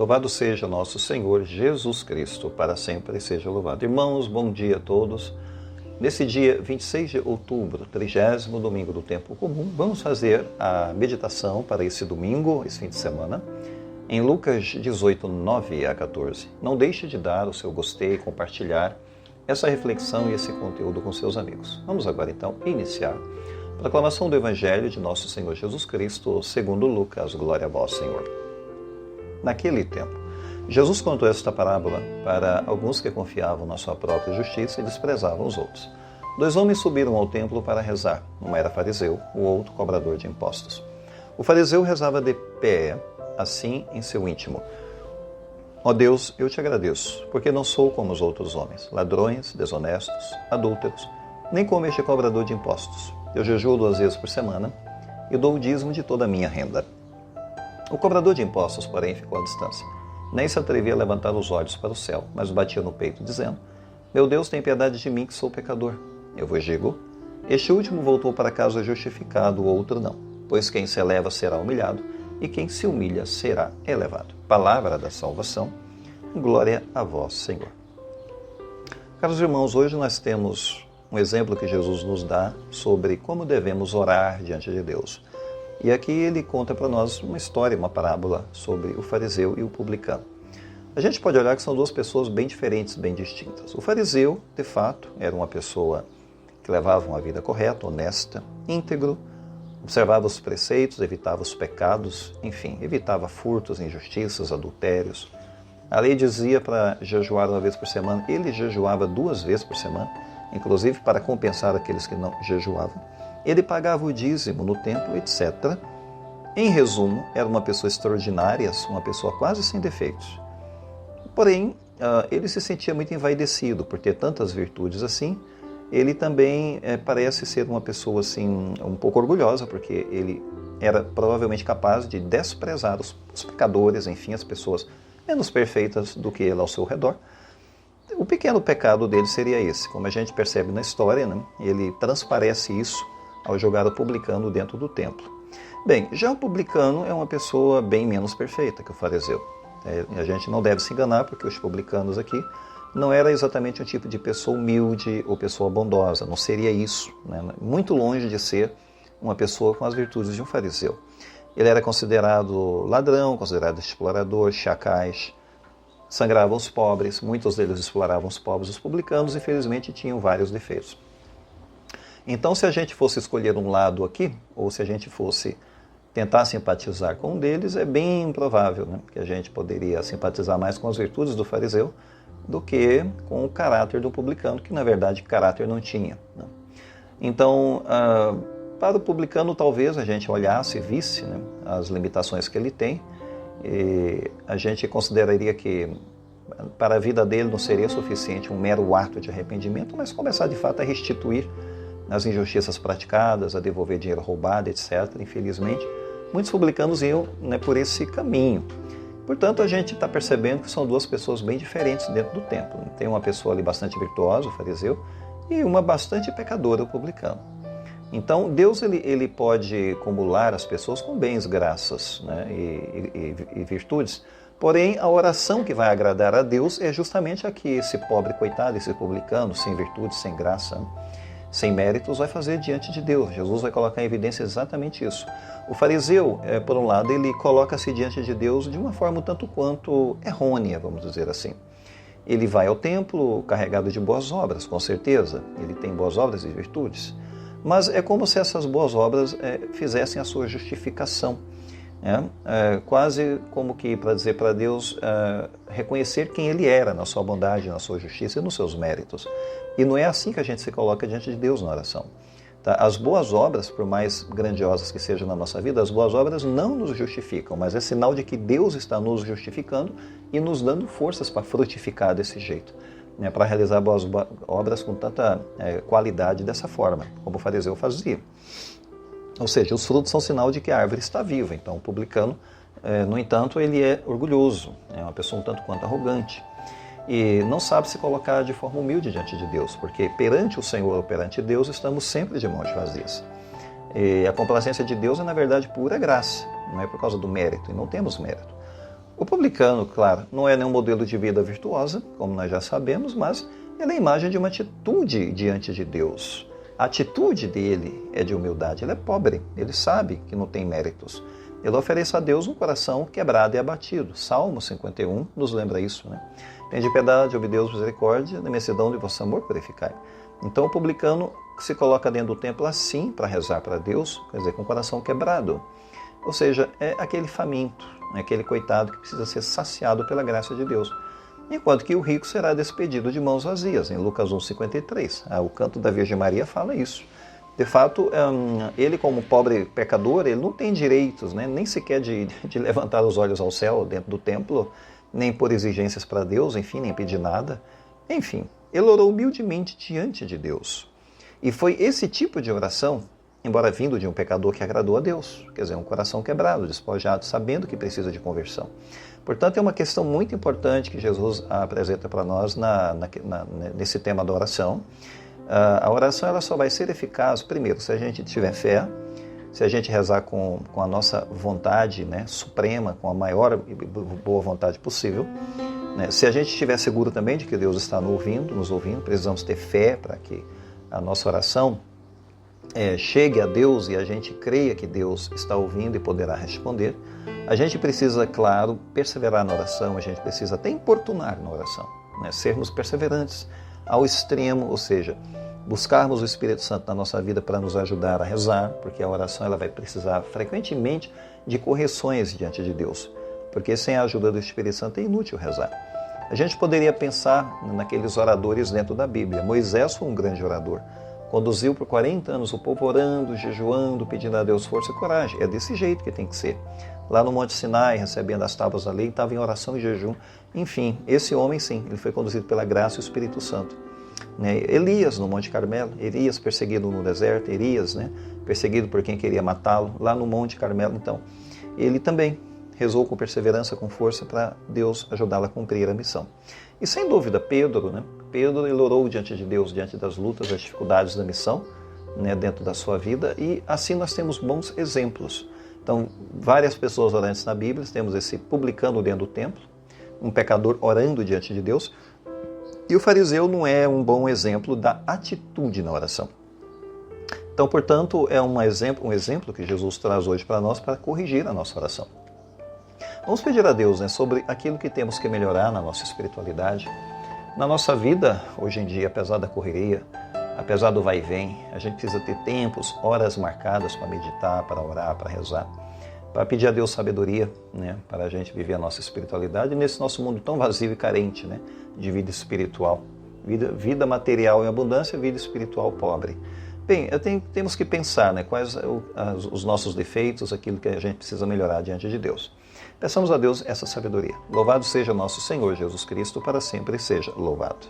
Louvado seja nosso Senhor Jesus Cristo, para sempre seja louvado. Irmãos, bom dia a todos. Nesse dia 26 de outubro, 30º domingo do tempo comum, vamos fazer a meditação para esse domingo, esse fim de semana, em Lucas 18, 9 a 14. Não deixe de dar o seu gostei e compartilhar essa reflexão e esse conteúdo com seus amigos. Vamos agora então iniciar a proclamação do Evangelho de nosso Senhor Jesus Cristo, segundo Lucas. Glória a vós, Senhor. Naquele tempo, Jesus contou esta parábola para alguns que confiavam na sua própria justiça e desprezavam os outros. 2 homens subiram ao templo para rezar. Um era fariseu, o outro cobrador de impostos. O fariseu rezava de pé, assim em seu íntimo: Ó Deus, eu te agradeço, porque não sou como os outros homens, ladrões, desonestos, adúlteros, nem como este cobrador de impostos. Eu jejuo 2 vezes por semana e dou o dízimo de toda a minha renda. O cobrador de impostos, porém, ficou à distância. Nem se atrevia a levantar os olhos para o céu, mas batia no peito, dizendo: Meu Deus, tem piedade de mim, que sou pecador. Eu vos digo, este último voltou para casa justificado, o outro não. Pois quem se eleva será humilhado, e quem se humilha será elevado. Palavra da salvação. Glória a vós, Senhor. Caros irmãos, hoje nós temos um exemplo que Jesus nos dá sobre como devemos orar diante de Deus. E aqui ele conta para nós uma história, uma parábola sobre o fariseu e o publicano. A gente pode olhar que são 2 pessoas bem diferentes, bem distintas. O fariseu, de fato, era uma pessoa que levava uma vida correta, honesta, íntegro, observava os preceitos, evitava os pecados, enfim, evitava furtos, injustiças, adultérios. A lei dizia para jejuar 1 vez por semana, ele jejuava 2 vezes por semana, inclusive para compensar aqueles que não jejuavam. Ele pagava o dízimo no templo, etc. Em resumo, era uma pessoa extraordinária, uma pessoa quase sem defeitos. Porém, ele se sentia muito envaidecido por ter tantas virtudes assim. Ele também parece ser uma pessoa assim, um pouco orgulhosa, porque ele era provavelmente capaz de desprezar os pecadores, enfim, as pessoas menos perfeitas do que ele ao seu redor. O pequeno pecado dele seria esse. Como a gente percebe na história, né? Ele transparece isso ao jogar o publicano dentro do templo. Bem, já o publicano é uma pessoa bem menos perfeita que o fariseu. A gente não deve se enganar, porque os publicanos aqui não era exatamente um tipo de pessoa humilde ou pessoa bondosa, não seria isso, né? Muito longe de ser uma pessoa com as virtudes de um fariseu. Ele era considerado ladrão, considerado explorador, chacais, sangravam os pobres, muitos deles exploravam os pobres. Os publicanos, infelizmente, tinham vários defeitos. Então, se a gente fosse escolher um lado aqui, ou se a gente fosse tentar simpatizar com um deles, é bem improvável, né? Que a gente poderia simpatizar mais com as virtudes do fariseu do que com o caráter do publicano, que na verdade caráter não tinha, né? Então, para o publicano talvez a gente olhasse e visse, né, as limitações que ele tem, e a gente consideraria que para a vida dele não seria suficiente um mero ato de arrependimento, mas começar de fato a restituir as injustiças praticadas, a devolver dinheiro roubado, etc. Infelizmente, muitos publicanos iam, né, por esse caminho. Portanto, a gente está percebendo que são 2 pessoas bem diferentes dentro do templo. Tem uma pessoa ali bastante virtuosa, o fariseu, e uma bastante pecadora, o publicano. Então, Deus ele pode acumular as pessoas com bens, graças, né, e virtudes. Porém, a oração que vai agradar a Deus é justamente a que esse pobre coitado, esse publicano, sem virtudes, sem graça, sem méritos, vai fazer diante de Deus. Jesus vai colocar em evidência exatamente isso. O fariseu, por um lado, ele coloca-se diante de Deus de uma forma um tanto quanto errônea, vamos dizer assim. Ele vai ao templo carregado de boas obras, com certeza. Ele tem boas obras e virtudes. Mas é como se essas boas obras fizessem a sua justificação. Quase como que para dizer para Deus reconhecer quem Ele era na sua bondade, na sua justiça e nos seus méritos. E não é assim que a gente se coloca diante de Deus na oração. Tá? As boas obras, por mais grandiosas que sejam na nossa vida, as boas obras não nos justificam, mas é sinal de que Deus está nos justificando e nos dando forças para frutificar desse jeito, né? Para realizar boas obras com tanta qualidade dessa forma, como o fariseu fazia. Ou seja, os frutos são sinal de que a árvore está viva. Então, o publicano, no entanto, ele é orgulhoso, é uma pessoa um tanto quanto arrogante. E não sabe se colocar de forma humilde diante de Deus, porque perante o Senhor ou perante Deus estamos sempre de mãos vazias. E a complacência de Deus é, na verdade, pura graça, não é por causa do mérito, e não temos mérito. O publicano, claro, não é nenhum modelo de vida virtuosa, como nós já sabemos, mas ele é a imagem de uma atitude diante de Deus. A atitude dele é de humildade. Ele é pobre, ele sabe que não tem méritos. Ele oferece a Deus um coração quebrado e abatido. Salmo 51 nos lembra isso, né? Tende piedade, ouve Deus, misericórdia, na imensidão de vosso amor purificai. Então o publicano se coloca dentro do templo assim, para rezar para Deus, quer dizer, com o coração quebrado. Ou seja, é aquele faminto, é aquele coitado que precisa ser saciado pela graça de Deus. Enquanto que o rico será despedido de mãos vazias, em Lucas 1,53. O canto da Virgem Maria fala isso. De fato, ele como pobre pecador, ele não tem direitos, né? Nem sequer de levantar os olhos ao céu dentro do templo, nem por exigências para Deus, enfim, nem pedir nada. Enfim, ele orou humildemente diante de Deus. E foi esse tipo de oração, embora vindo de um pecador, que agradou a Deus. Quer dizer, um coração quebrado, despojado, sabendo que precisa de conversão. Portanto, é uma questão muito importante que Jesus apresenta para nós nesse tema da oração. A oração ela só vai ser eficaz, primeiro, se a gente tiver fé, se a gente rezar com a nossa vontade, né, suprema, com a maior e boa vontade possível. Né? Se a gente estiver seguro também de que Deus está nos ouvindo, precisamos ter fé para que a nossa oração chegue a Deus e a gente creia que Deus está ouvindo e poderá responder. A gente precisa, claro, perseverar na oração, a gente precisa até importunar na oração, né? Sermos perseverantes ao extremo, ou seja, buscarmos o Espírito Santo na nossa vida para nos ajudar a rezar, porque a oração ela vai precisar frequentemente de correções diante de Deus, porque sem a ajuda do Espírito Santo é inútil rezar. A gente poderia pensar naqueles oradores dentro da Bíblia. Moisés foi um grande orador. Conduziu por 40 anos o povo orando, jejuando, pedindo a Deus força e coragem. É desse jeito que tem que ser. Lá no Monte Sinai, recebendo as tábuas da lei, estava em oração e jejum. Enfim, esse homem sim, ele foi conduzido pela graça e o Espírito Santo. Elias no Monte Carmelo, Elias perseguido no deserto, Elias, perseguido por quem queria matá-lo, lá no Monte Carmelo. Então, ele também rezou com perseverança, com força, para Deus ajudá-lo a cumprir a missão. E sem dúvida, Pedro, Pedro ele orou diante de Deus, diante das lutas, das dificuldades da missão, dentro da sua vida, e assim nós temos bons exemplos. Então, várias pessoas orantes na Bíblia, temos esse publicano dentro do templo, um pecador orando diante de Deus, e o fariseu não é um bom exemplo da atitude na oração. Então, portanto, é um exemplo que Jesus traz hoje para nós para corrigir a nossa oração. Vamos pedir a Deus sobre aquilo que temos que melhorar na nossa espiritualidade. Na nossa vida, hoje em dia, apesar da correria, apesar do vai e vem, a gente precisa ter tempos, horas marcadas para meditar, para orar, para rezar, para pedir a Deus sabedoria, para a gente viver a nossa espiritualidade nesse nosso mundo tão vazio e carente, de vida espiritual. Vida material em abundância, vida espiritual pobre. Bem, temos que pensar quais os nossos defeitos, aquilo que a gente precisa melhorar diante de Deus. Peçamos a Deus essa sabedoria. Louvado seja nosso Senhor Jesus Cristo, para sempre seja louvado.